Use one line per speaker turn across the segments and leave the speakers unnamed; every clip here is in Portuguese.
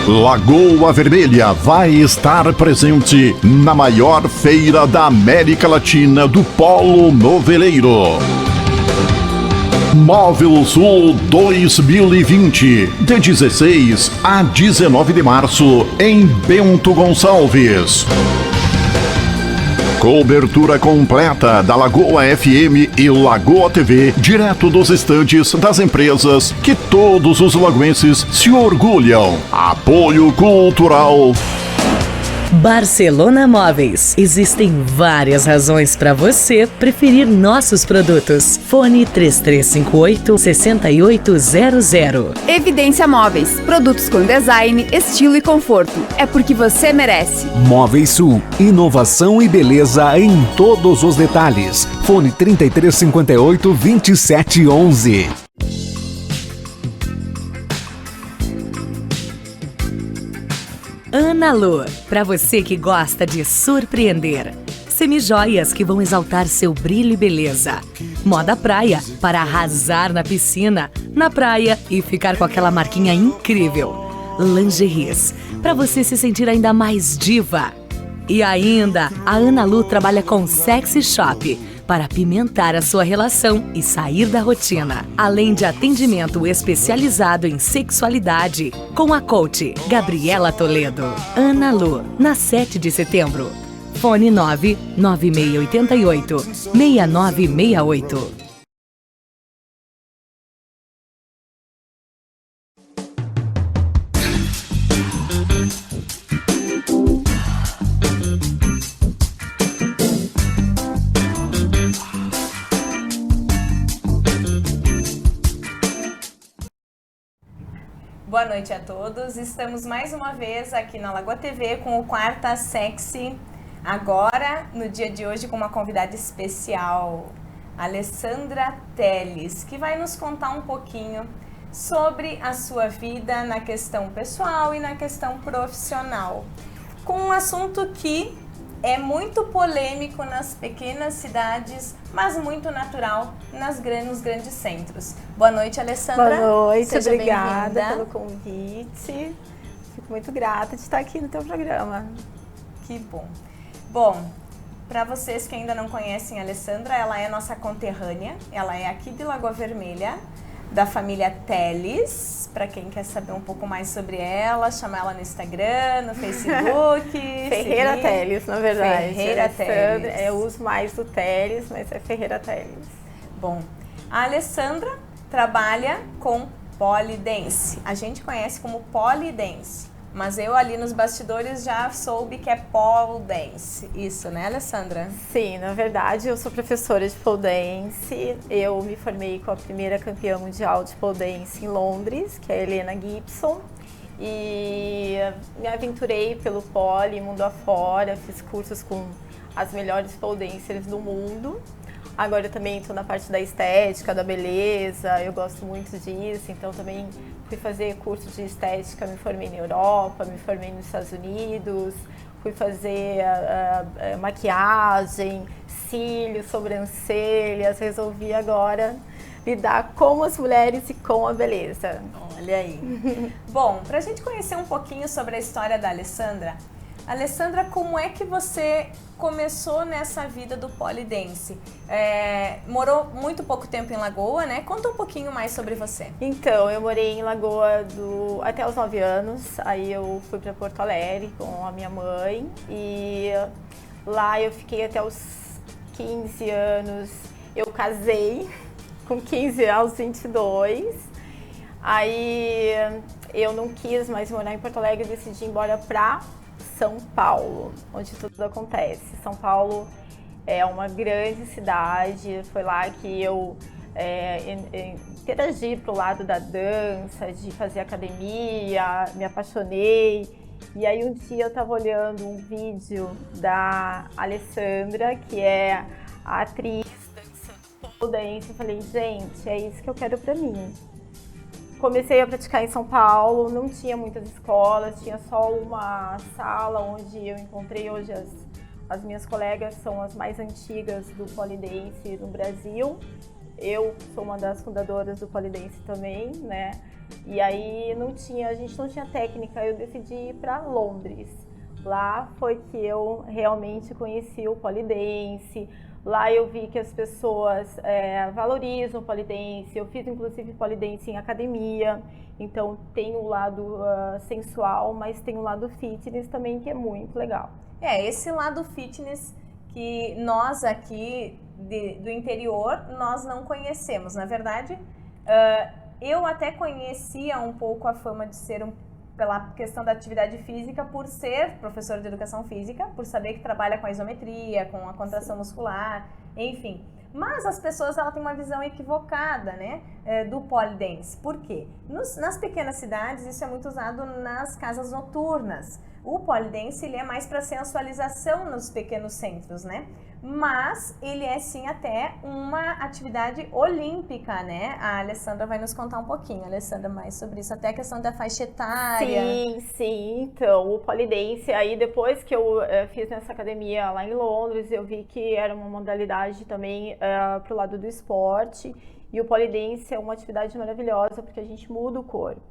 Lagoa Vermelha vai estar presente na maior feira da América Latina do Polo Noveleiro. Móvel Sul 2020, de 16 a 19 de março, em Bento Gonçalves. Cobertura completa da Lagoa FM e Lagoa TV, direto dos estandes das empresas que todos os lagoenses se orgulham. Apoio cultural.
Barcelona Móveis. Existem várias razões para você preferir nossos produtos. Fone 3358-6800.
Evidência Móveis. Produtos com design, estilo e conforto. É porque você merece.
Móveis Sul. Inovação e beleza em todos os detalhes. Fone 3358-2711.
Ana Lu, para você que gosta de surpreender. Semijoias que vão exaltar seu brilho e beleza. Moda praia, para arrasar na piscina, na praia e ficar com aquela marquinha incrível. Lingeries, para você se sentir ainda mais diva. E ainda, a Ana Lu trabalha com Sexy Shop, para apimentar a sua relação e sair da rotina. Além de atendimento especializado em sexualidade, com a coach Gabriela Toledo. Ana Lu, na 7 de setembro. Fone 99688-6968.
Boa noite a todos, estamos mais uma vez aqui na Lagoa TV com o Quarta Sexy, agora no dia de hoje com uma convidada especial, Alessandra Teles, que vai nos contar um pouquinho sobre a sua vida na questão pessoal e na questão profissional, com um assunto que é muito polêmico nas pequenas cidades, mas muito natural nos grandes centros. Boa noite, Alessandra.
Boa noite,
seja
obrigada
bem-vinda.
pelo convite. Fico muito grata de estar aqui no teu programa.
Que bom. Bom, para vocês que ainda não conhecem a Alessandra, ela é nossa conterrânea, ela é aqui de Lagoa Vermelha, da família Teles. Para quem quer saber um pouco mais sobre ela, chama ela no Instagram, no Facebook.
Ferreira Teles, na verdade.
Ferreira Teles.
Eu uso mais o Teles, mas é Ferreira Teles.
Bom, a Alessandra trabalha com polidense. A gente conhece como polidense, mas eu ali nos bastidores já soube que é pole dance. Isso, né, Alessandra?
Sim, na verdade eu sou professora de pole dance. Eu me formei com a primeira campeã mundial de pole dance em Londres, que é a Helena Gibson. E me aventurei pelo pole, mundo afora, fiz cursos com as melhores pole dancers do mundo. Agora eu também estou na parte da estética, da beleza, eu gosto muito disso, então também fui fazer curso de estética, me formei na Europa, me formei nos Estados Unidos, fui fazer maquiagem, cílios, sobrancelhas, resolvi agora lidar com as mulheres e com a beleza.
Olha aí. Bom, para a gente conhecer um pouquinho sobre a história da Alessandra, Alessandra, como é que você começou nessa vida do polidense? Morou muito pouco tempo em Lagoa, né? Conta um pouquinho mais sobre você.
Então, eu morei em Lagoa até os 9 anos, aí eu fui para Porto Alegre com a minha mãe e lá eu fiquei até os 15 anos. Eu casei com 15 aos 22, aí eu não quis mais morar em Porto Alegre e decidi ir embora para São Paulo, onde tudo acontece. São Paulo é uma grande cidade, foi lá que eu interagi pro lado da dança, de fazer academia, me apaixonei. E aí um dia eu estava olhando um vídeo da Alessandra, que é a atriz dançando pole dance, e falei, gente, é isso que eu quero para mim. Comecei a praticar em São Paulo, não tinha muitas escolas, tinha só uma sala onde eu encontrei hoje as minhas colegas, são as mais antigas do pole dance no Brasil. eu sou uma das fundadoras do Polydance também, né? E aí a gente não tinha técnica, eu decidi ir para Londres. Lá foi que eu realmente conheci o Polydance. Lá eu vi que as pessoas valorizam o Polydance. Eu fiz inclusive Polydance em academia, então tem o lado sensual, mas tem o lado fitness também, que é muito legal.
Esse lado fitness que nós aqui do interior, nós não conhecemos. Na verdade, eu até conhecia um pouco a fama de ser pela questão da atividade física, por ser professora de educação física, por saber que trabalha com a isometria, com a contração muscular, enfim. Mas as pessoas têm uma visão equivocada, né, do Polydance. Por quê? Nas pequenas cidades, isso é muito usado nas casas noturnas. O Polydance, ele é mais para sensualização nos pequenos centros, né? Mas ele é sim até uma atividade olímpica, né? A Alessandra vai nos contar um pouquinho, Alessandra, mais sobre isso, até a questão da faixa etária.
Sim, então, o Polydance, aí depois que eu fiz nessa academia lá em Londres, eu vi que era uma modalidade também pro lado do esporte, e o Polydance é uma atividade maravilhosa porque a gente muda o corpo.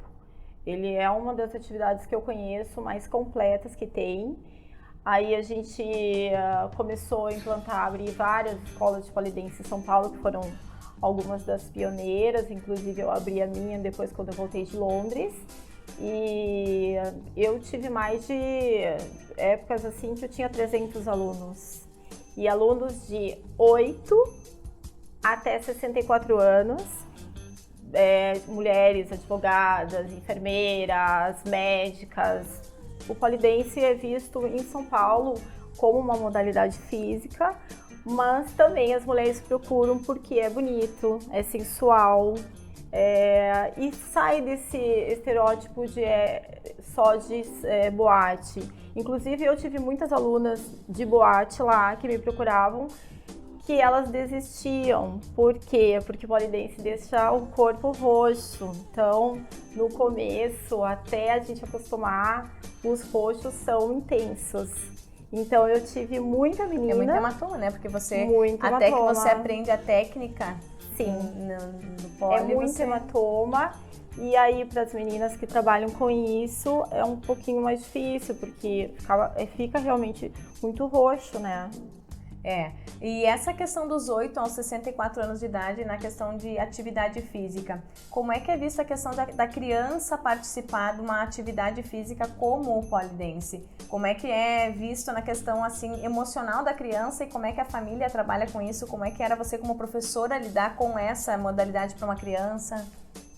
Ele é uma das atividades que eu conheço mais completas que tem. Aí a gente começou a implantar, abrir várias escolas de Polydance em São Paulo, que foram algumas das pioneiras, inclusive eu abri a minha depois quando eu voltei de Londres. E eu tive mais de épocas assim que eu tinha 300 alunos. E alunos de 8 até 64 anos. Mulheres, advogadas, enfermeiras, médicas. O Polydance é visto em São Paulo como uma modalidade física, mas também as mulheres procuram porque é bonito, é sensual, e sai desse estereótipo de só de boate. Inclusive eu tive muitas alunas de boate lá que me procuravam, que elas desistiam. Por quê? Porque o Polydance deixa o corpo roxo. Então, no começo, até a gente acostumar, os roxos são intensos. Então, eu tive muita menina...
É muito hematoma, né? Porque você,
muito
até
hematoma.
Que você aprende a técnica...
Sim,
no pole,
muito hematoma. E aí, para as meninas que trabalham com isso, é um pouquinho mais difícil, porque fica realmente muito roxo, né?
E essa questão dos 8 aos 64 anos de idade, na questão de atividade física, como é que é vista a questão da criança participar de uma atividade física como o Polydance? Como é que é visto na questão assim emocional da criança e como é que a família trabalha com isso? Como é que era você como professora lidar com essa modalidade para uma criança?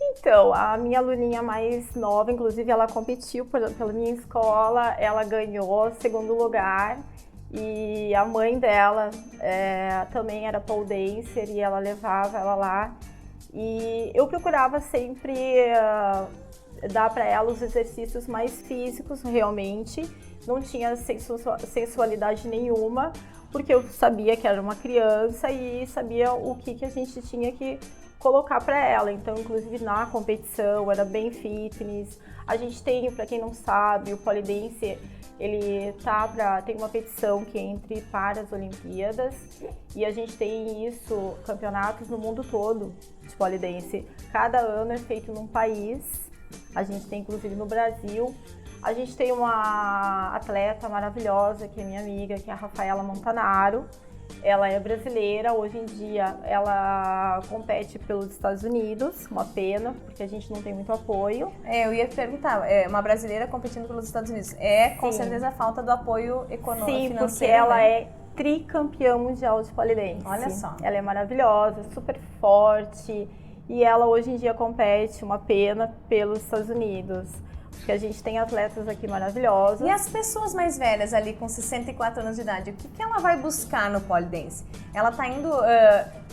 Então, a minha aluninha mais nova, inclusive, ela competiu pela minha escola, ela ganhou 2º lugar. E a mãe dela também era pole dancer e ela levava ela lá. E eu procurava sempre dar para ela os exercícios mais físicos, realmente. Não tinha sensualidade nenhuma, porque eu sabia que era uma criança e sabia o que a gente tinha que colocar para ela. Então, inclusive na competição, era bem fitness. A gente tem, para quem não sabe, o Polydance... Ele tem uma petição que entre para as Olimpíadas e a gente tem isso, campeonatos no mundo todo de Polydance. Cada ano é feito num país, a gente tem inclusive no Brasil. A gente tem uma atleta maravilhosa que é minha amiga, que é a Rafaela Montanaro. Ela é brasileira, hoje em dia ela compete pelos Estados Unidos, uma pena, porque a gente não tem muito apoio.
Eu ia perguntar, uma brasileira competindo pelos Estados Unidos, com certeza a falta do apoio econômico, financeiro.
Sim, porque ela é tricampeã mundial de Polydance.
Olha só.
Ela é maravilhosa, super forte, e ela hoje em dia compete, uma pena, pelos Estados Unidos. Porque a gente tem atletas aqui maravilhosos.
E as pessoas mais velhas ali com 64 anos de idade, o que ela vai buscar no Polydance? Ela está indo,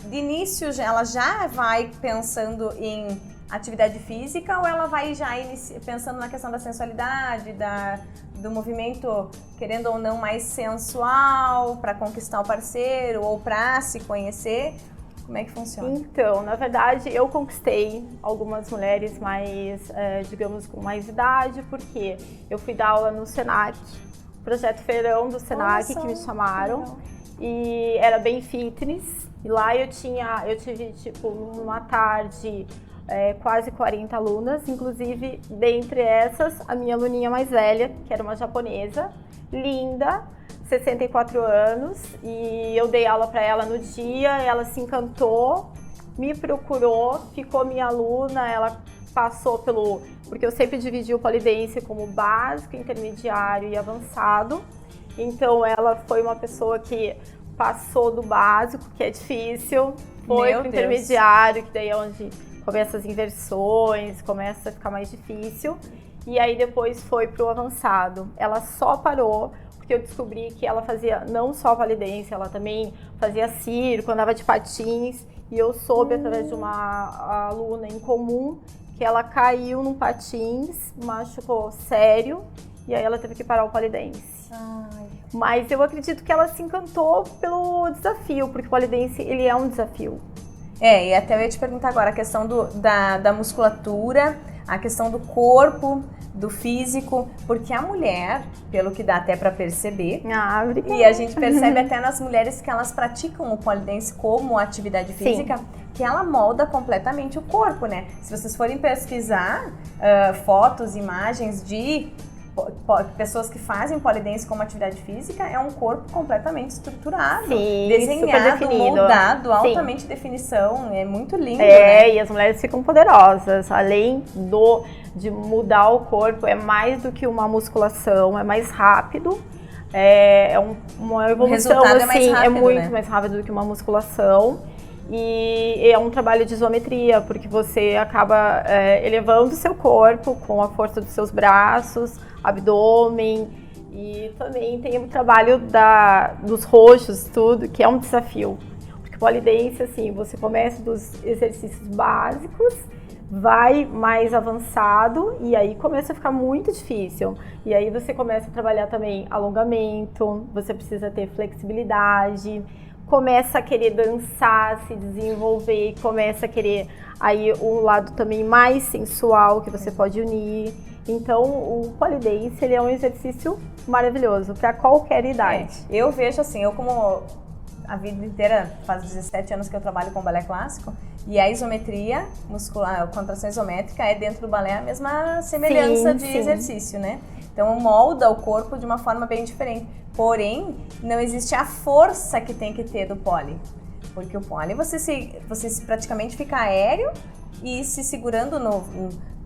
de início, ela já vai pensando em atividade física ou ela vai já pensando na questão da sensualidade, do movimento, querendo ou não, mais sensual para conquistar o parceiro ou para se conhecer? Como é que funciona?
Então, na verdade, eu conquistei algumas mulheres mais, digamos, com mais idade, porque eu fui dar aula no Senac, projeto Feirão do Senac, que me chamaram. e era bem fitness. E lá eu tive, tipo, numa tarde, quase 40 alunas, inclusive, dentre essas, a minha aluninha mais velha, que era uma japonesa, linda, 64 anos, e eu dei aula para ela no dia, ela se encantou, me procurou, ficou minha aluna, ela passou porque eu sempre dividi o pole dance como básico, intermediário e avançado, então ela foi uma pessoa que passou do básico, que é difícil, foi pro intermediário, que daí é onde começa as inversões, começa a ficar mais difícil, e aí depois foi pro avançado. Ela só parou porque eu descobri que ela fazia não só pole dance, ela também fazia circo, andava de patins, e eu soube através de uma aluna em comum que ela caiu num patins, machucou sério, e aí ela teve que parar o pole dance. Mas eu acredito que ela se encantou pelo desafio, porque o pole dance, ele é um desafio.
E até eu ia te perguntar agora a questão da musculatura, a questão do corpo, do físico, porque a mulher, pelo que dá até pra perceber, e a gente percebe até nas mulheres que elas praticam o pole dance como atividade física, que ela molda completamente o corpo, né? Se vocês forem pesquisar fotos, imagens de pessoas que fazem pole dance como atividade física, é um corpo completamente estruturado, desenhado, moldado, altamente definição, é muito lindo, né?
E as mulheres ficam poderosas, além de mudar o corpo, é mais do que uma musculação, é mais rápido, uma evolução,
é mais rápido,
é muito mais rápido do que uma musculação. E é um trabalho de isometria, porque você acaba elevando o seu corpo com a força dos seus braços, abdômen, e também tem o trabalho dos roxos, tudo, que é um desafio. Porque pole dance, assim, você começa dos exercícios básicos, vai mais avançado e aí começa a ficar muito difícil. E aí você começa a trabalhar também alongamento, você precisa ter flexibilidade, começa a querer dançar, se desenvolver, começa a querer aí um lado também mais sensual que você pode unir. Então o pole dance, ele é um exercício maravilhoso para qualquer idade.
Eu vejo assim, eu como a vida inteira, faz 17 anos que eu trabalho com balé clássico, e a isometria muscular, a contração isométrica é dentro do balé a mesma semelhança de exercício, né? Então molda o corpo de uma forma bem diferente. Porém, não existe a força que tem que ter do pole. Porque o pole, você praticamente fica aéreo e se segurando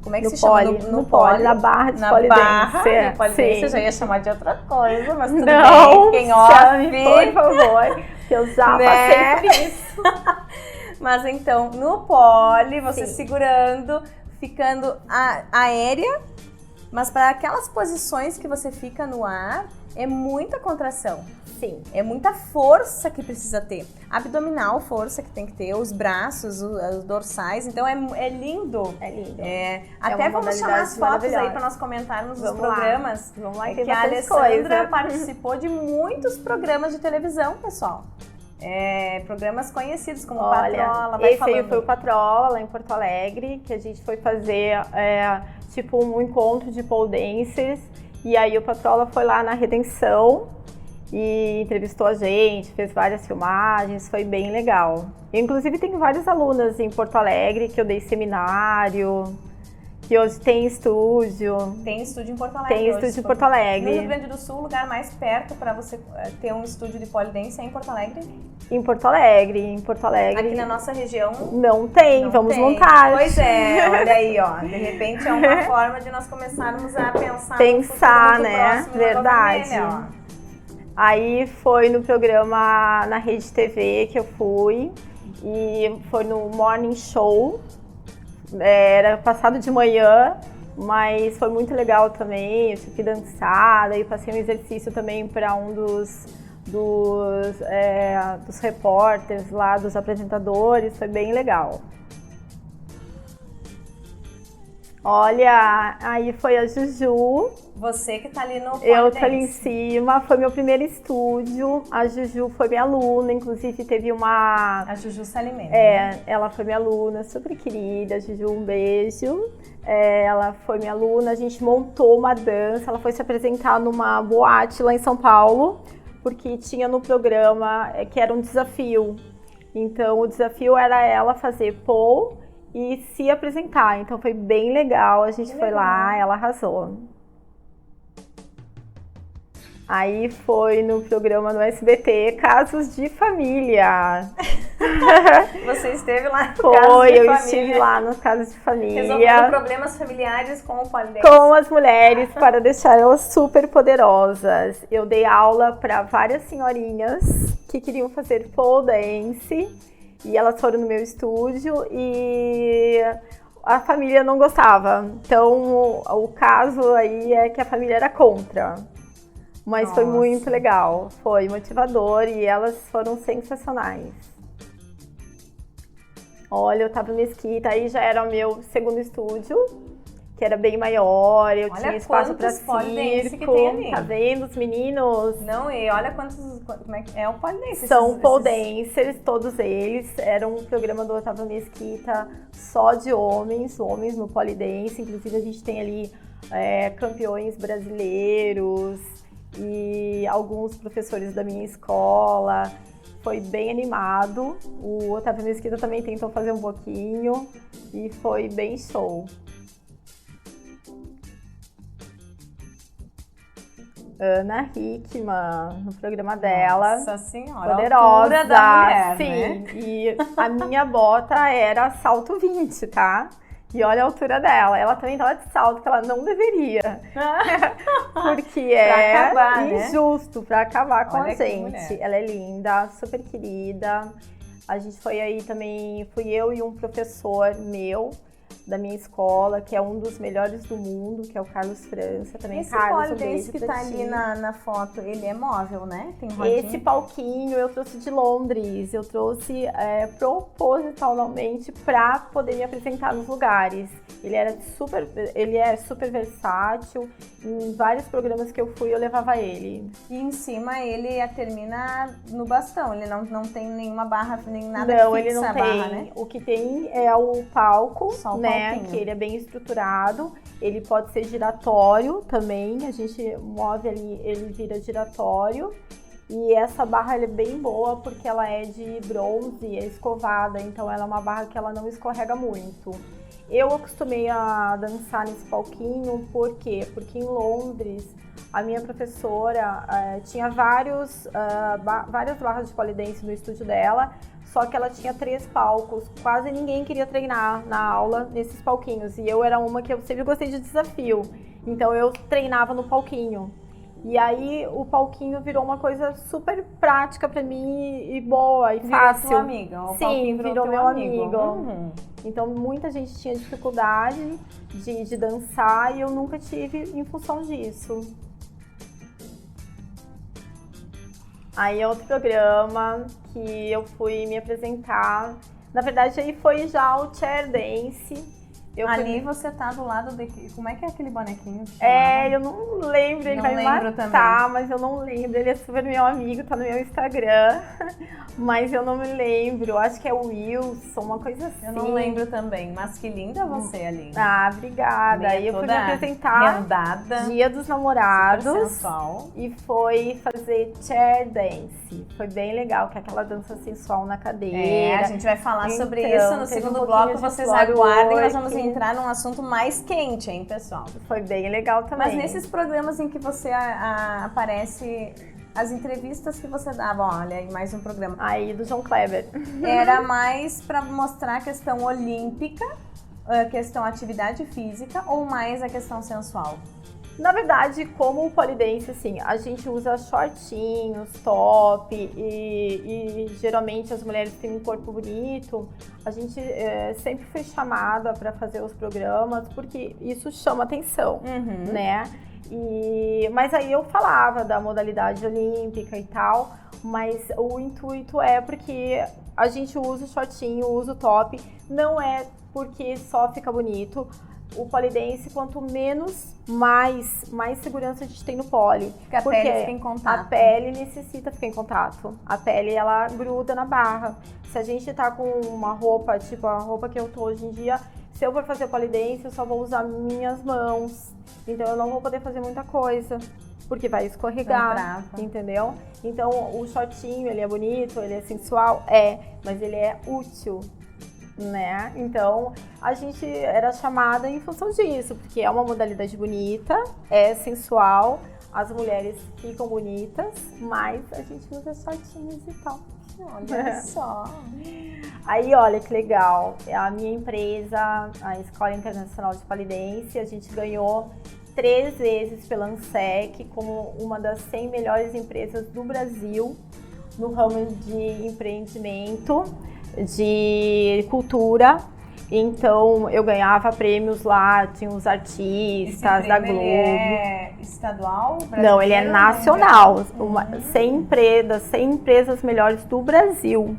como é que se chama? No pole,
na barra de pole dance.
Eu já ia chamar de outra coisa, mas tudo
não,
bem. Quem ouve,
por favor, que eu já passei por isso.
Mas então, no pole, você segurando, ficando aérea, mas para aquelas posições que você fica no ar, é muita contração.
Sim.
É muita força que precisa ter. Abdominal, força que tem que ter, os braços, os dorsais. Então é lindo.
É lindo.
Até vamos chamar as fotos aí para nós comentarmos os programas.
Vamos lá,
que a Alessandra participou de muitos programas de televisão, pessoal. Programas conhecidos como Patrola.
Esse aí foi o Patrola, lá em Porto Alegre, que a gente foi fazer tipo um encontro de pole dancers. E aí o Patrola foi lá na Redenção e entrevistou a gente, fez várias filmagens, foi bem legal. Eu, inclusive, tenho várias alunas em Porto Alegre que eu dei seminário, que hoje tem estúdio.
Tem estúdio em Porto Alegre.
Tem estúdio em Porto Alegre.
No Rio Grande do Sul, o lugar mais perto para você ter um estúdio de pole dance é em Porto Alegre?
Em Porto Alegre.
Aqui na nossa região?
Não tem, vamos montar.
Pois é, olha aí, ó. De repente é uma forma de nós começarmos a
pensar, né? Verdade. Aí foi no programa na Rede TV que eu fui, e foi no Morning Show. Era passado de manhã, mas foi muito legal também. Eu tive que dançar, daí passei um exercício também para um dos repórteres lá, dos apresentadores, foi bem legal. Olha, aí foi a Juju.
Você que tá ali no pole
Eu
dance.
tô ali em cima, foi meu primeiro estúdio. A Juju foi minha aluna, inclusive teve uma...
A Juju Salimene.
Ela foi minha aluna, super querida. Juju, um beijo. Ela foi minha aluna, a gente montou uma dança. Ela foi se apresentar numa boate lá em São Paulo porque tinha no programa que era um desafio. Então, o desafio era ela fazer pole e se apresentar. Então, foi bem legal. A gente foi lá, ela arrasou. Aí foi no programa no SBT, Casos de Família.
Você esteve lá no
Foi,
Casos de Família.
eu estive lá nos Casos de Família.
Resolvendo problemas familiares com o pole dance.
Com as mulheres, para deixar elas super poderosas. Eu dei aula para várias senhorinhas que queriam fazer pole dance. E elas foram no meu estúdio e a família não gostava. Então, o caso aí é que a família era contra. Mas foi muito legal, foi motivador e elas foram sensacionais. Olha, eu tava no Mesquita, aí já era o meu segundo estúdio, que era bem maior, eu tinha espaço para circo, tá vendo os meninos?
Não, e olha como é que é o pole dance.
São pole dancers, todos eles, era um programa do Otávio Mesquita só de homens no pole dance, inclusive a gente tem ali campeões brasileiros, e alguns professores da minha escola. Foi bem animado. O Otávio Mesquita também tentou fazer um pouquinho e foi bem show. Ana Hickman, no programa dela.
Nossa senhora,
poderosa,
a altura da mulher,
sim.
Né?
E a minha bota era salto 20, tá? E olha a altura dela. Ela também tava de salto, que ela não deveria. Porque é
acabar,
injusto, né? Pra acabar com
olha
a gente. Ela é linda, super querida. A gente foi aí também, fui eu e um professor meu, da minha escola, que é um dos melhores do mundo, que é o Carlos França. Também,
esse
Carlos,
pole dance que tá ali na foto, ele é móvel, né? Tem rodinha.
Esse palquinho eu trouxe de Londres, eu trouxe propositalmente para poder me apresentar nos lugares. Ele é super versátil, em vários programas que eu fui eu levava ele.
E em cima ele termina no bastão, ele não tem nenhuma barra, nem nada
não,
fixa
ele não
a
tem.
Barra, né?
O que tem é o palco,
só o
né?
palquinho.
Que ele é bem estruturado. Ele pode ser giratório também, a gente move ali, ele vira giratório. E essa barra ela é bem boa porque ela é de bronze, é escovada, então ela é uma barra que ela não escorrega muito. Eu acostumei a dançar nesse palquinho, por quê? Porque em Londres a minha professora tinha várias barras de pole dance no estúdio dela, só que ela tinha 3 palcos, quase ninguém queria treinar na aula nesses palquinhos, e eu era uma que eu sempre gostei de desafio, então eu treinava no palquinho. E aí o palquinho virou uma coisa super prática pra mim e boa e fácil.
Virou sua amiga? O
Sim, virou meu amigo.
Uhum.
Então muita gente tinha dificuldade de dançar e eu nunca tive em função disso. Aí é outro programa que eu fui me apresentar. Na verdade aí foi já o chair dance.
Ali você tá do lado de... Como é que é aquele bonequinho?
Eu não lembro, ele vai me matar, também. Mas eu não lembro. Ele é super meu amigo, tá no meu Instagram, mas eu não me lembro. Eu acho que é o Wilson, uma coisa assim.
Eu não lembro também, mas que linda você ali.
Ah, obrigada. Aí eu fui me apresentar
rendada,
Dia dos Namorados.
Super sensual.
E foi fazer chair dance. Foi bem legal, que é aquela dança sensual na cadeira.
A gente vai falar sobre isso no segundo bloco. Vocês aguardem, nós vamos entrar num assunto mais quente, hein, pessoal?
Foi bem legal também.
Mas nesses programas em que você aparece, as entrevistas que você dava, olha, aí mais um programa.
Aí, do João Kleber.
Era mais pra mostrar a questão olímpica, a questão atividade física, ou mais a questão sensual?
Na verdade, como o pole dance, assim, a gente usa shortinhos, top e geralmente as mulheres têm um corpo bonito. A gente sempre foi chamada para fazer os programas porque isso chama atenção, né? Mas aí eu falava da modalidade olímpica e tal, mas o intuito é porque a gente usa o shortinho, usa o top, não é porque só fica bonito. O pole dance, quanto menos, mais segurança a gente tem no pole.
Porque a pele fica em contato.
A pele necessita ficar em contato. A pele, ela gruda na barra. Se a gente tá com uma roupa, tipo a roupa que eu tô hoje em dia, se eu for fazer pole dance, eu só vou usar minhas mãos. Então eu não vou poder fazer muita coisa. porque vai escorregar,
Trava.
entendeu? Então o shortinho, ele é bonito, ele é sensual, mas ele é útil, né? Então a gente era chamada em função disso, porque é uma modalidade bonita, é sensual, as mulheres ficam bonitas, mas a gente usa shortinhos e tal.
Olha só.
Aí, olha que legal, a minha empresa, a Escola Internacional de Polidense, a gente ganhou 3 vezes pela ANSEC como uma das 100 melhores empresas do Brasil no ramo de empreendimento, de cultura. Então, eu ganhava prêmios lá, tinha os artistas da Globo.
Ele é estadual?
Não, ele é nacional. 100 empresas melhores do Brasil.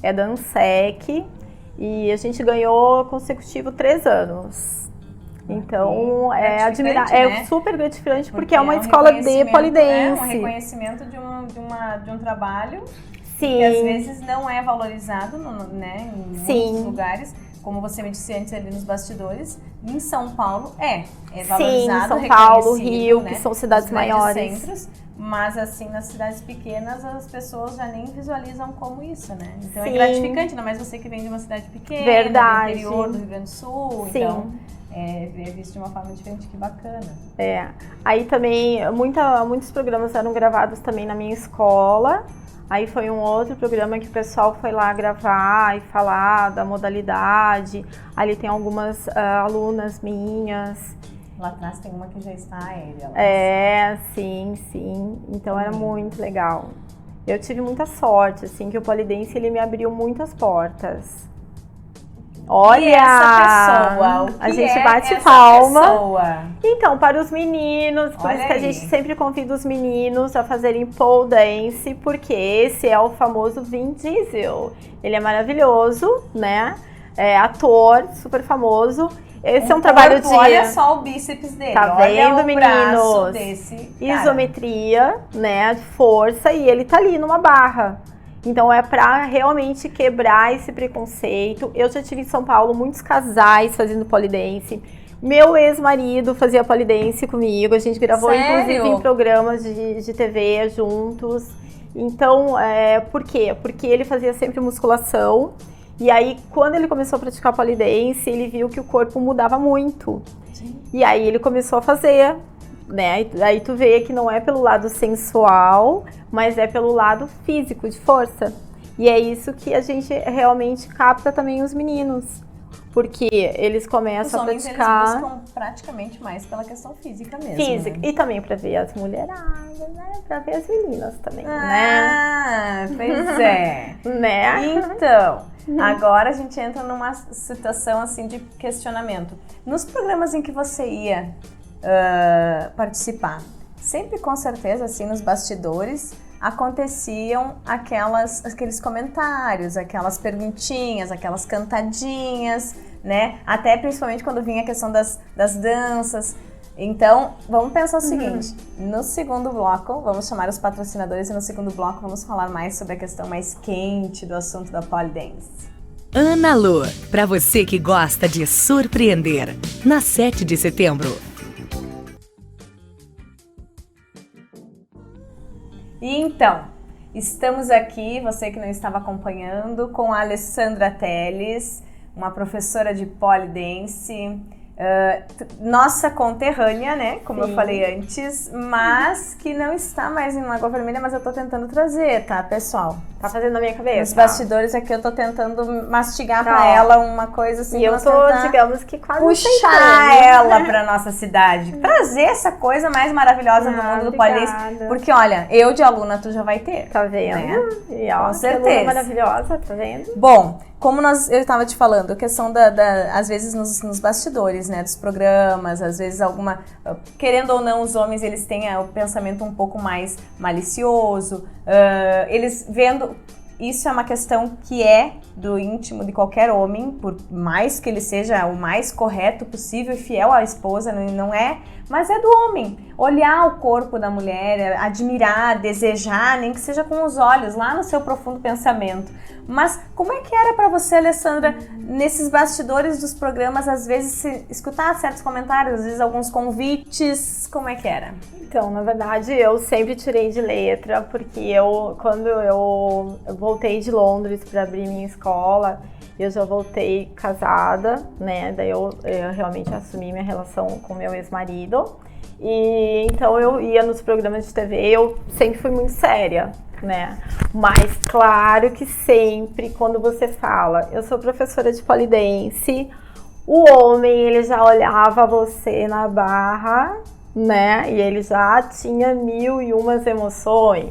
É da ANSEC e a gente ganhou consecutivo 3 anos. Então, é super gratificante porque é uma escola de polidense.
É um reconhecimento de um trabalho
Sim.
que às vezes não é valorizado, né, em muitos lugares. Como você me disse antes ali nos bastidores, em São Paulo é valorizado,
São Paulo, Rio,
né,
que são cidades maiores.
Centros, mas assim, nas cidades pequenas as pessoas já nem visualizam como isso, né? Então é gratificante, ainda mais você que vem de uma cidade pequena, do interior do Rio Grande do Sul, então é visto de uma forma diferente, que bacana.
Aí também, muitos programas eram gravados também na minha escola. Aí foi um outro programa que o pessoal foi lá gravar e falar da modalidade. Ali tem algumas alunas minhas.
Lá atrás tem uma que já está aérea.
Sim. Então era muito legal. Eu tive muita sorte, assim, que o polidense ele me abriu muitas portas. Olha,
e essa pessoa,
a gente bate palma.
Pessoa?
Então, para os meninos, por isso que a gente sempre convida os meninos a fazerem pole dance, porque esse é o famoso Vin Diesel. Ele é maravilhoso, né? É ator, super famoso. Esse é um trabalho de...
Olha só o bíceps dele.
Tá vendo,
meninos?
Isometria, né? Força, e ele tá ali numa barra. Então é pra realmente quebrar esse preconceito. Eu já tive em São Paulo muitos casais fazendo polidense. Meu ex-marido fazia polidense comigo. A gente gravou, inclusive, em programas de TV juntos. Então, por quê? Porque ele fazia sempre musculação. E aí, quando ele começou a praticar polidense, ele viu que o corpo mudava muito. Sim. E aí ele começou a fazer, né? Aí tu vê que não é pelo lado sensual, mas é pelo lado físico, de força. E é isso que a gente realmente capta também os meninos. Porque eles começam a praticar...
Eles buscam praticamente mais pela questão física mesmo.
Física. Né? E também para ver as mulheradas, né? Para ver as meninas também, né?
Pois é.
Né?
Então, agora a gente entra numa situação assim de questionamento. Nos programas em que você ia participar, sempre com certeza, assim, nos bastidores, aconteciam aqueles comentários, aquelas perguntinhas, aquelas cantadinhas, né? Até principalmente quando vinha a questão das danças. Então, vamos pensar o seguinte, no segundo bloco, vamos chamar os patrocinadores e no segundo bloco vamos falar mais sobre a questão mais quente do assunto da polidense.
Ana Lu, para você que gosta de surpreender, na 7 de setembro.
E então, estamos aqui, você que não estava acompanhando, com a Alessandra Teles, uma professora de polidense, nossa conterrânea, né, como eu falei antes, mas que não está mais em Lagoa Vermelha, mas eu tô tentando trazer, tá, pessoal?
Tá fazendo na minha cabeça.
Nos bastidores aqui eu tô tentando mastigar pra ela uma coisa assim.
E eu tô, digamos que quase
puxar ela pra nossa cidade. Trazer essa coisa mais maravilhosa do mundo do polidense. Porque, olha, eu de aluna tu já vai ter.
Tá vendo?
Né?
E ó,
com certeza.
Aluna maravilhosa, tá vendo?
Bom, como eu estava te falando, a questão às vezes nos bastidores, né, dos programas, às vezes querendo ou não, os homens eles têm o pensamento um pouco mais malicioso, eles vendo isso é uma questão que é do íntimo de qualquer homem, por mais que ele seja o mais correto possível e fiel à esposa, não é, mas é do homem. Olhar o corpo da mulher, admirar, desejar, nem que seja com os olhos, lá no seu profundo pensamento. Mas como é que era para você, Alessandra, nesses bastidores dos programas, às vezes escutar certos comentários, às vezes alguns convites, como é que era?
Então, na verdade, eu sempre tirei de letra, porque quando eu voltei de Londres para abrir minha escola, eu já voltei casada, né? Daí eu realmente assumi minha relação com meu ex-marido. E então eu ia nos programas de TV, eu sempre fui muito séria, né? Mas claro que sempre, quando você fala, eu sou professora de pole dance, o homem, ele já olhava você na barra, né? E ele já tinha 1001 emoções,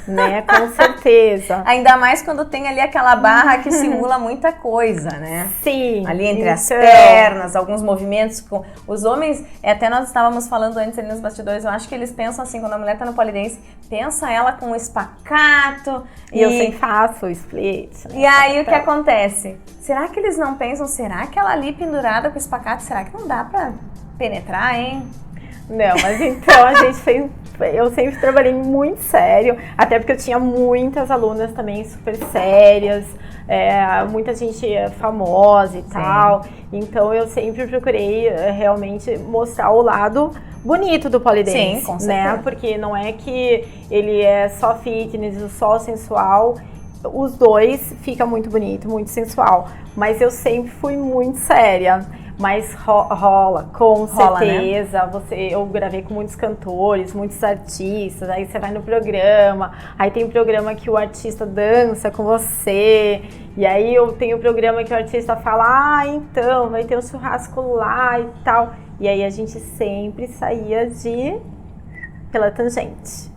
né? Com certeza.
Ainda mais quando tem ali aquela barra que simula muita coisa, né?
Sim.
Ali entre as pernas, alguns movimentos com os homens. Até nós estávamos falando antes ali nos bastidores, eu acho que eles pensam assim, quando a mulher tá no pole dance, pensa ela com o espacato.
E eu sempre faço o split. Né?
E aí o que acontece? Será que eles não pensam, será que ela ali pendurada com o espacato, será que não dá pra penetrar, hein?
Não, mas então eu sempre trabalhei muito sério, até porque eu tinha muitas alunas também super sérias, muita gente famosa e tal, então eu sempre procurei realmente mostrar o lado bonito do pole dance.
Sim, com certeza.
Né? Porque não é que ele é só fitness, só sensual, os dois fica muito bonito, muito sensual, mas eu sempre fui muito séria. Mas rola, com certeza, né? Eu gravei com muitos cantores, muitos artistas, aí você vai no programa, aí tem programa que o artista dança com você, e aí eu tenho programa que o artista fala, então, vai ter um churrasco lá e tal, e aí a gente sempre saía pela tangente,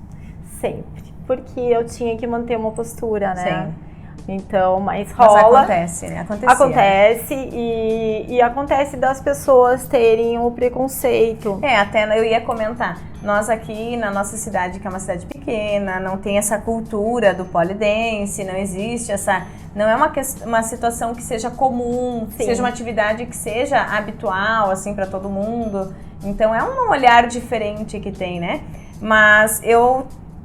sempre, porque eu tinha que manter uma postura, né? Sim. Então, mas rola.
Acontece, né?
Acontece e acontece das pessoas terem o preconceito.
Até eu ia comentar. Nós aqui na nossa cidade, que é uma cidade pequena, não tem essa cultura do pole dance, não existe essa... Não é uma situação que seja comum, que seja uma atividade que seja habitual, assim, para todo mundo. Então, é um olhar diferente que tem, né? Mas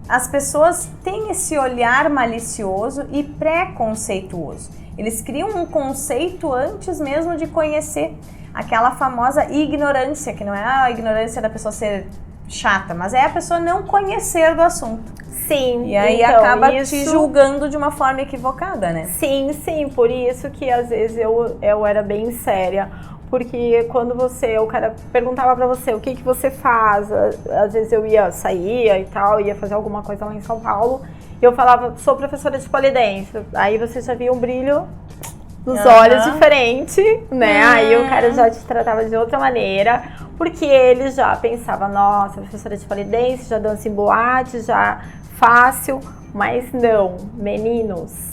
as pessoas têm esse olhar malicioso e preconceituoso. Eles criam um conceito antes mesmo de conhecer aquela famosa ignorância, que não é a ignorância da pessoa ser chata, mas é a pessoa não conhecer do assunto.
Sim.
E aí então, acaba te julgando de uma forma equivocada, né?
Sim, por isso que às vezes eu era bem séria. Porque quando o cara perguntava pra você o que você faz, às vezes eu ia sair e tal, ia fazer alguma coisa lá em São Paulo, e eu falava, sou professora de pole dance. Aí você já via um brilho nos olhos diferente, né? Aí o cara já te tratava de outra maneira, porque ele já pensava, nossa, professora de pole dance, já dança em boate, já fácil, mas não, meninos.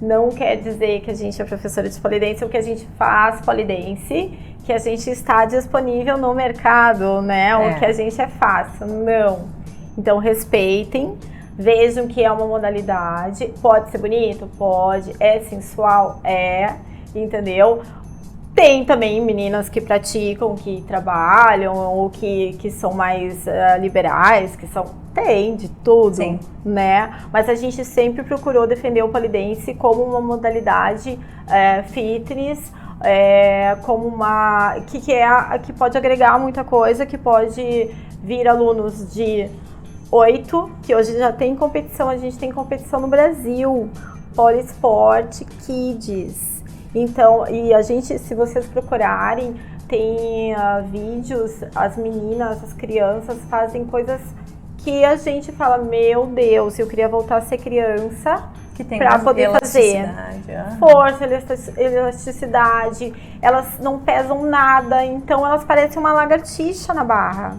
Não quer dizer que a gente é professora de pole dance ou que a gente faz pole dance, que a gente está disponível no mercado, né? Ou que a gente é fácil. Não. Então, respeitem, vejam que é uma modalidade. Pode ser bonito? Pode. É sensual? É. Entendeu? Tem também meninas que praticam, que trabalham ou que são mais liberais, que são... Tem de tudo, sim, né? Mas a gente sempre procurou defender o pole dance como uma modalidade fitness, como que pode agregar muita coisa, que pode vir alunos de 8, que hoje já tem competição, a gente tem competição no Brasil, Polesport Kids. Então, e a gente, se vocês procurarem, tem vídeos, as meninas, as crianças fazem coisas que a gente fala, meu Deus, eu queria voltar a ser criança para poder fazer. Força, elasticidade, elas não pesam nada, então elas parecem uma lagartixa na barra.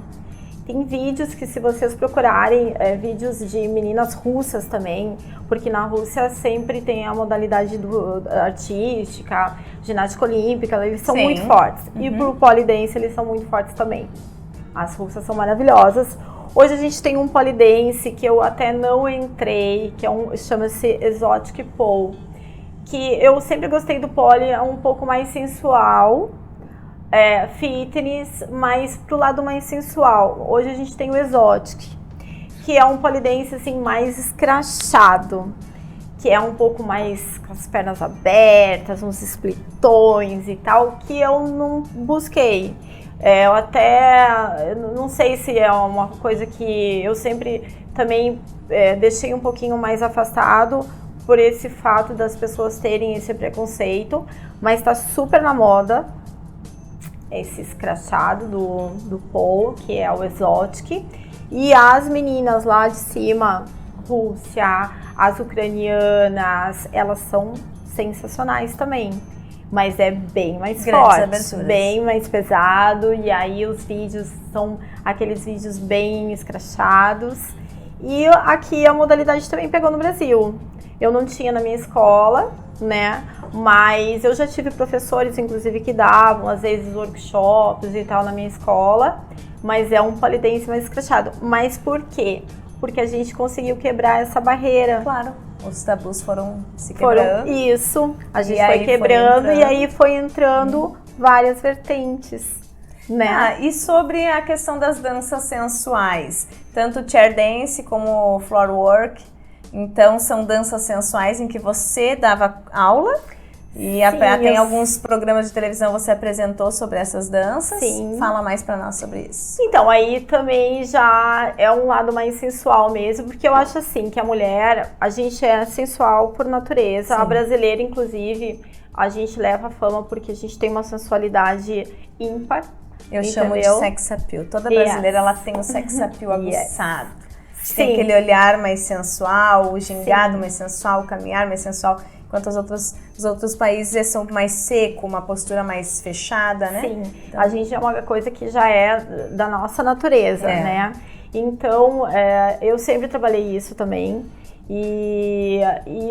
Tem vídeos que, se vocês procurarem, vídeos de meninas russas também, porque na Rússia sempre tem a modalidade artística, ginástica olímpica, eles são muito fortes. E pro pole dance eles são muito fortes também. As russas são maravilhosas. Hoje a gente tem um polidense que eu até não entrei, que chama-se Exotic Pole, que eu sempre gostei do pole, é um pouco mais sensual, fitness, mas pro lado mais sensual. Hoje a gente tem o Exotic, que é um polidense assim mais escrachado, que é um pouco mais com as pernas abertas, uns splitões e tal, que eu não busquei. Eu até não sei se é uma coisa que eu sempre também deixei um pouquinho mais afastado por esse fato das pessoas terem esse preconceito, mas tá super na moda esse escrachado do pole, que é o Exotic. E as meninas lá de cima, Rússia, as ucranianas, elas são sensacionais também. Mas é bem mais forte, bem mais pesado, e aí os vídeos são aqueles vídeos bem escrachados. E aqui a modalidade também pegou no Brasil. Eu não tinha na minha escola, né? Mas eu já tive professores, inclusive, que davam, às vezes, workshops e tal na minha escola. Mas é um polidense mais escrachado. Mas por quê? Porque a gente conseguiu quebrar essa barreira.
Claro. Os tabus foram se quebrando.
Isso, a gente foi quebrando e aí foi entrando várias vertentes, né?
E sobre a questão das danças sensuais, tanto chair dance como floor work, então são danças sensuais em que você dava aula e tem alguns programas de televisão você apresentou sobre essas danças.
Sim.
Fala mais pra nós sobre isso.
Então, aí também já é um lado mais sensual mesmo, porque eu acho assim, que a mulher, a gente é sensual por natureza. Sim. A brasileira, inclusive, a gente leva a fama porque a gente tem uma sensualidade ímpar.
Eu chamo de sex appeal. Toda brasileira, ela tem um sex appeal aguçado. Tem aquele olhar mais sensual, o gingado mais sensual, o caminhar mais sensual. Enquanto os outros países são mais seco, uma postura mais fechada, né?
Sim, então, a gente é uma coisa que já é da nossa natureza, né? Então, eu sempre trabalhei isso também. E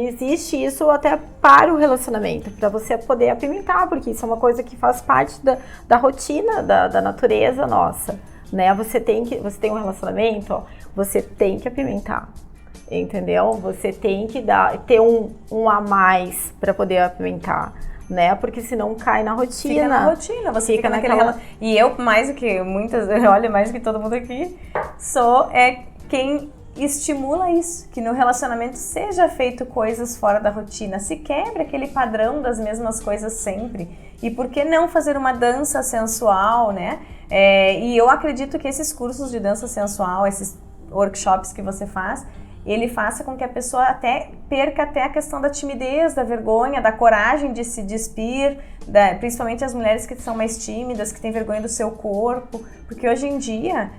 existe isso até para o relacionamento, para você poder apimentar, porque isso é uma coisa que faz parte da rotina da natureza nossa, né? Você tem um relacionamento, ó, você tem que apimentar. Entendeu? Você tem que ter um a mais para poder apimentar, né? Porque senão cai na rotina.
Fica na rotina, você fica naquela... E eu, mais do que mais do que todo mundo aqui, sou quem estimula isso, que no relacionamento seja feito coisas fora da rotina, se quebre aquele padrão das mesmas coisas sempre. E por que não fazer uma dança sensual, né? E eu acredito que esses cursos de dança sensual, esses workshops que você faz, ele faça com que a pessoa perca até a questão da timidez, da vergonha, da coragem de se despir, principalmente as mulheres que são mais tímidas, que têm vergonha do seu corpo, porque hoje em dia,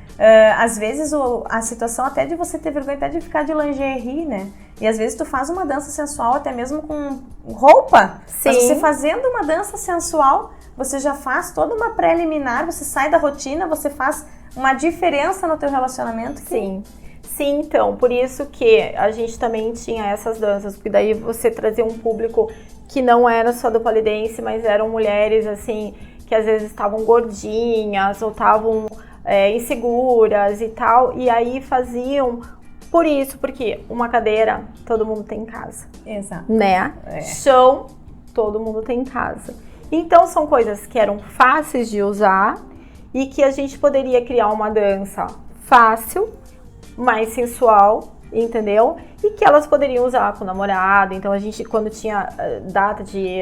às vezes a situação até de você ter vergonha até de ficar de lingerie, né? E às vezes tu faz uma dança sensual até mesmo com roupa.
Sim.
Mas você fazendo uma dança sensual, você já faz toda uma preliminar, você sai da rotina, você faz uma diferença no teu relacionamento.
Sim. Sim, então, por isso que a gente também tinha essas danças, porque daí você trazia um público que não era só do polidense, mas eram mulheres, assim, que às vezes estavam gordinhas ou estavam inseguras e tal, e aí faziam por isso, porque uma cadeira todo mundo tem em casa.
Exato.
Né? Chão, todo mundo tem em casa. Então, são coisas que eram fáceis de usar e que a gente poderia criar uma dança fácil, mais sensual, entendeu? E que elas poderiam usar com o namorado. Então a gente, quando tinha data de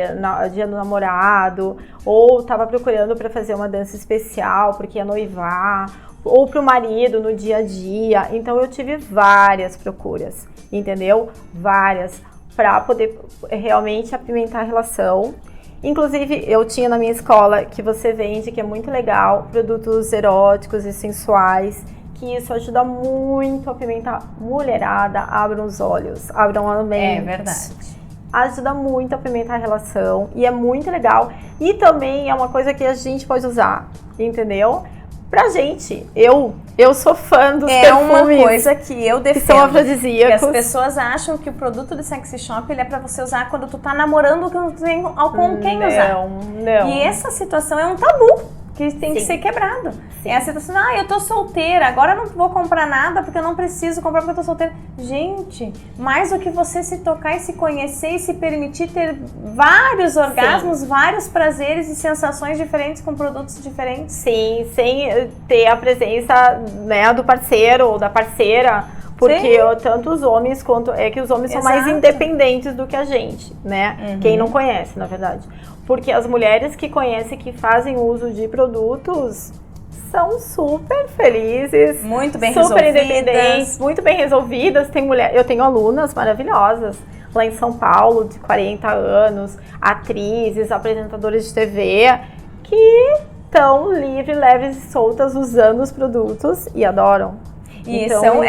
dia do namorado, ou tava procurando para fazer uma dança especial porque ia noivar, ou pro marido no dia a dia. Então eu tive várias procuras, entendeu? Várias, para poder realmente apimentar a relação. Inclusive, eu tinha na minha escola, que você vende, que é muito legal, produtos eróticos e sensuais, que isso ajuda muito a apimentar. Mulherada, abram os olhos, abram a mente.
É verdade.
Ajuda muito a apimentar a relação e é muito legal. E também é uma coisa que a gente pode usar, entendeu? Pra gente, eu sou fã dos perfumes.
É uma coisa que eu defendo.
Que são afrodisíacos.
Que as pessoas acham que o produto do Sexy Shop ele é pra você usar quando tu tá namorando, que não tem com quem usar.
Não.
E essa situação é um tabu. que tem que
Sim.
ser quebrado.
Sim.
É a situação, eu tô solteira, agora eu não vou comprar nada porque eu não preciso comprar porque eu tô solteira. Gente, mais do que você se tocar e se conhecer e se permitir ter vários orgasmos, vários prazeres e sensações diferentes com produtos diferentes.
Sim, sem ter a presença, né, do parceiro ou da parceira, porque tanto os homens quanto... É que os homens são mais
Exato.
independentes do que a gente, né? Quem não conhece, na verdade. Porque as mulheres que conhecem, que fazem uso de produtos, são super felizes.
Muito bem
super
resolvidas.
independentes, muito bem resolvidas. Eu tenho alunas maravilhosas lá em São Paulo, de 40 anos, atrizes, apresentadoras de TV, que estão livres, leves e soltas usando os produtos e adoram.
E
Então,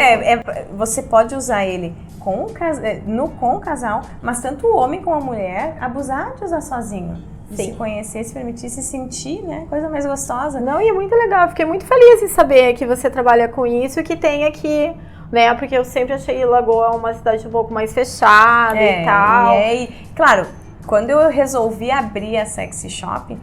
você pode usar ele com o casal, mas tanto o homem como a mulher abusar de usar sozinho. De
Sim.
se conhecer, se permitir, se sentir, né? Coisa mais gostosa.
Não, e é muito legal. Fiquei muito feliz em saber que você trabalha com isso e que tem aqui, né? Porque eu sempre achei Lagoa uma cidade um pouco mais fechada e tal.
Claro, quando eu resolvi abrir a Sexy Shop,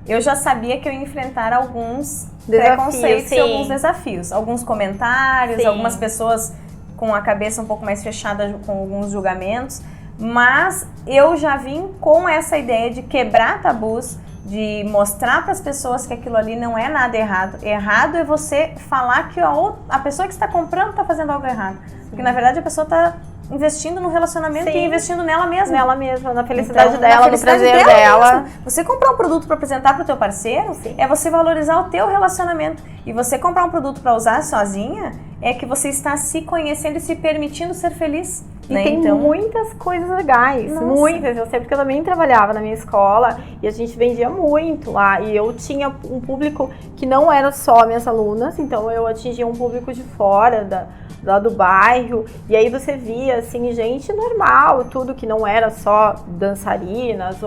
eu já sabia que eu ia enfrentar alguns preconceitos
sim.
e alguns desafios. Alguns comentários,
Sim.
algumas pessoas com a cabeça um pouco mais fechada com alguns julgamentos. Mas eu já vim com essa ideia de quebrar tabus, de mostrar para as pessoas que aquilo ali não é nada errado. Errado é você falar que a pessoa que está comprando está fazendo algo errado. Porque na verdade a pessoa está investindo no relacionamento e investindo nela mesma.
Nela mesma, na felicidade
Então,
dela,
na
no
felicidade
prazer dela.
mesmo. Você comprar um produto para apresentar para o teu parceiro é você valorizar o teu relacionamento. E você comprar um produto para usar sozinha é que você está se conhecendo e se permitindo ser feliz.
E
né?
tem
Então,
muitas coisas legais,
Nossa.
muitas. Eu sei porque eu também trabalhava na minha escola e a gente vendia muito lá. E eu tinha um público que não era só minhas alunas, então eu atingia um público de fora lá do bairro. E aí você via, assim, gente normal, tudo que não era só dançarinas,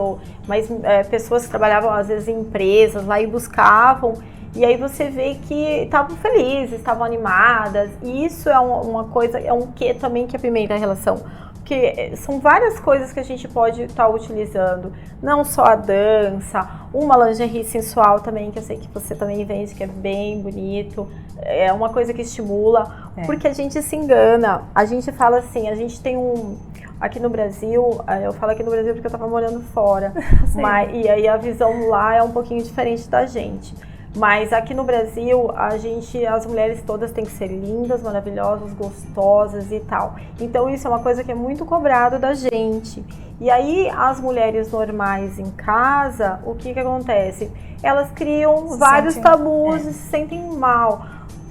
mas pessoas que trabalhavam às vezes em empresas lá e buscavam. E aí você vê que estavam felizes, estavam animadas. E isso é uma coisa, é um quê também que apimenta a relação. Porque são várias coisas que a gente pode estar utilizando. Não só a dança, uma lingerie sensual também, que eu sei que você também vende, que é bem bonito. É uma coisa que estimula. Porque a gente se engana. A gente fala assim, a gente tem aqui no Brasil, eu falo aqui no Brasil porque eu estava morando fora. E aí a visão lá é um pouquinho diferente da gente. Mas aqui no Brasil, as mulheres todas têm que ser lindas, maravilhosas, gostosas e tal. Então isso é uma coisa que é muito cobrado da gente. E aí as mulheres normais em casa, o que acontece? Elas criam vários tabus e se sentem mal.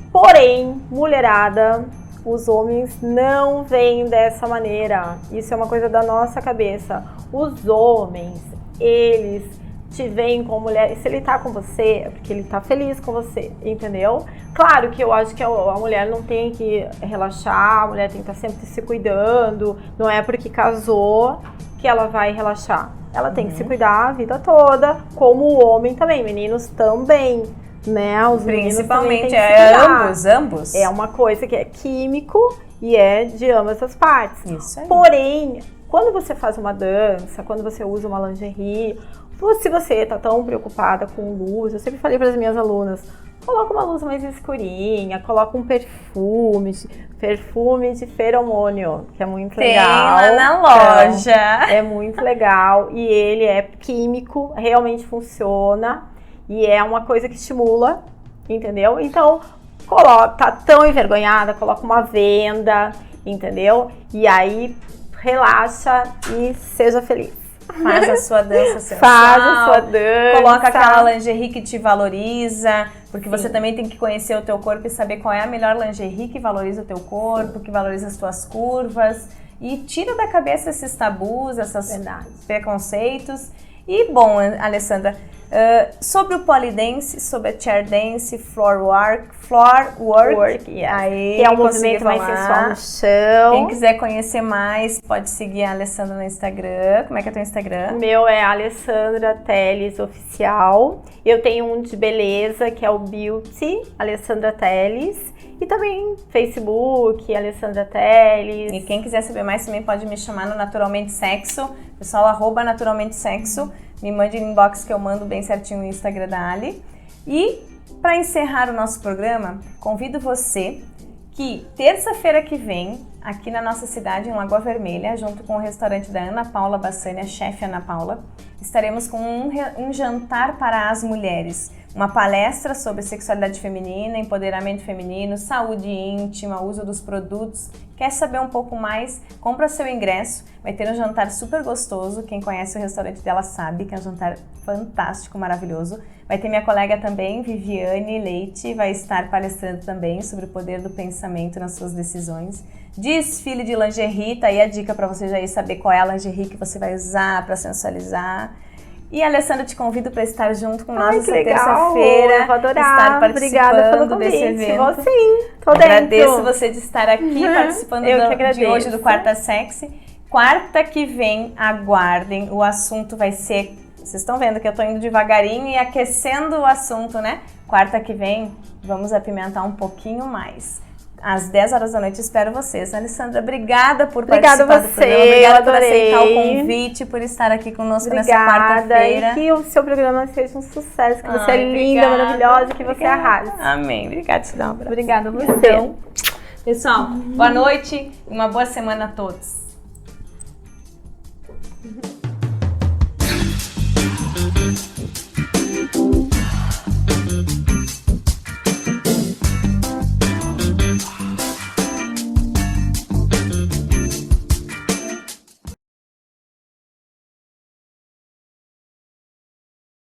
Porém, mulherada, os homens não veem dessa maneira. Isso é uma coisa da nossa cabeça. Os homens, eles te veem como mulher, e se ele tá com você, é porque ele tá feliz com você, entendeu? Claro que eu acho que a mulher não tem que relaxar, a mulher tem que estar sempre se cuidando, não é porque casou que ela vai relaxar. Ela tem que se cuidar a vida toda, como o homem também, meninos também, né? Os
principalmente,
meninos também têm que se cuidar.
ambos.
É uma coisa que é químico e é de ambas as partes.
Isso aí.
Porém, quando você faz uma dança, quando você usa uma lingerie, se você tá tão preocupada com luz, eu sempre falei para as minhas alunas, coloca uma luz mais escurinha, coloca um perfume de feromônio, que é muito legal.
Tem lá na loja.
É muito legal e ele é químico, realmente funciona e é uma coisa que estimula, entendeu? Então, tá tão envergonhada, coloca uma venda, entendeu? E aí, relaxa e seja feliz.
Faz a sua dança sensual.
Faz a sua dança.
Coloca aquela lingerie que te valoriza. Porque você também tem que conhecer o teu corpo e saber qual é a melhor lingerie que valoriza o teu corpo, que valoriza as tuas curvas. E tira da cabeça esses tabus, esses preconceitos. E, bom, Alessandra, sobre o polydance, sobre a chair dance, floor work, aí,
que é um movimento mais sensual no chão.
Quem quiser conhecer mais, pode seguir a Alessandra no Instagram. Como é que é o teu Instagram?
O meu é Alessandra Teles Oficial. Eu tenho um de beleza, que é o Beauty, Alessandra Teles. E também Facebook, Alessandra Teles.
E quem quiser saber mais também pode me chamar no Naturalmente Sexo. Pessoal, @naturalmente sexo. Me mande no inbox que eu mando bem certinho o Instagram da Ali. E para encerrar o nosso programa, convido você que terça-feira que vem, aqui na nossa cidade, em Lagoa Vermelha, junto com o restaurante da Ana Paula Bassani, a chefe Ana Paula, estaremos com um jantar para as mulheres. Uma palestra sobre sexualidade feminina, empoderamento feminino, saúde íntima, uso dos produtos. Quer saber um pouco mais? Compra seu ingresso. Vai ter um jantar super gostoso. Quem conhece o restaurante dela sabe que é um jantar fantástico, maravilhoso. Vai ter minha colega também, Viviane Leite, vai estar palestrando também sobre o poder do pensamento nas suas decisões. Desfile de lingerie, tá aí a dica para você já ir saber qual é a lingerie que você vai usar para sensualizar. E a Alessandra, te convido para estar junto com nós nessa terça-feira.
Vou adorar.
Estar participando
Obrigada pelo convite.
desse evento.
Vou sim, tô
Agradeço
dentro.
você de estar aqui participando de hoje do Quarta Sexy. Quarta que vem, aguardem. O assunto vai ser... Vocês estão vendo que eu tô indo devagarinho e aquecendo o assunto, né? Quarta que vem, vamos apimentar um pouquinho mais. Às 10 horas da noite, espero vocês. Alessandra, obrigada por participar do programa. Obrigada por aceitar o convite, por estar aqui conosco nessa quarta-feira.
E que o seu programa seja um sucesso, que você é linda, maravilhosa, que você arrase.
Amém. Obrigada, te dá um abraço.
Obrigada a você.
Então, pessoal, boa noite e uma boa semana a todos.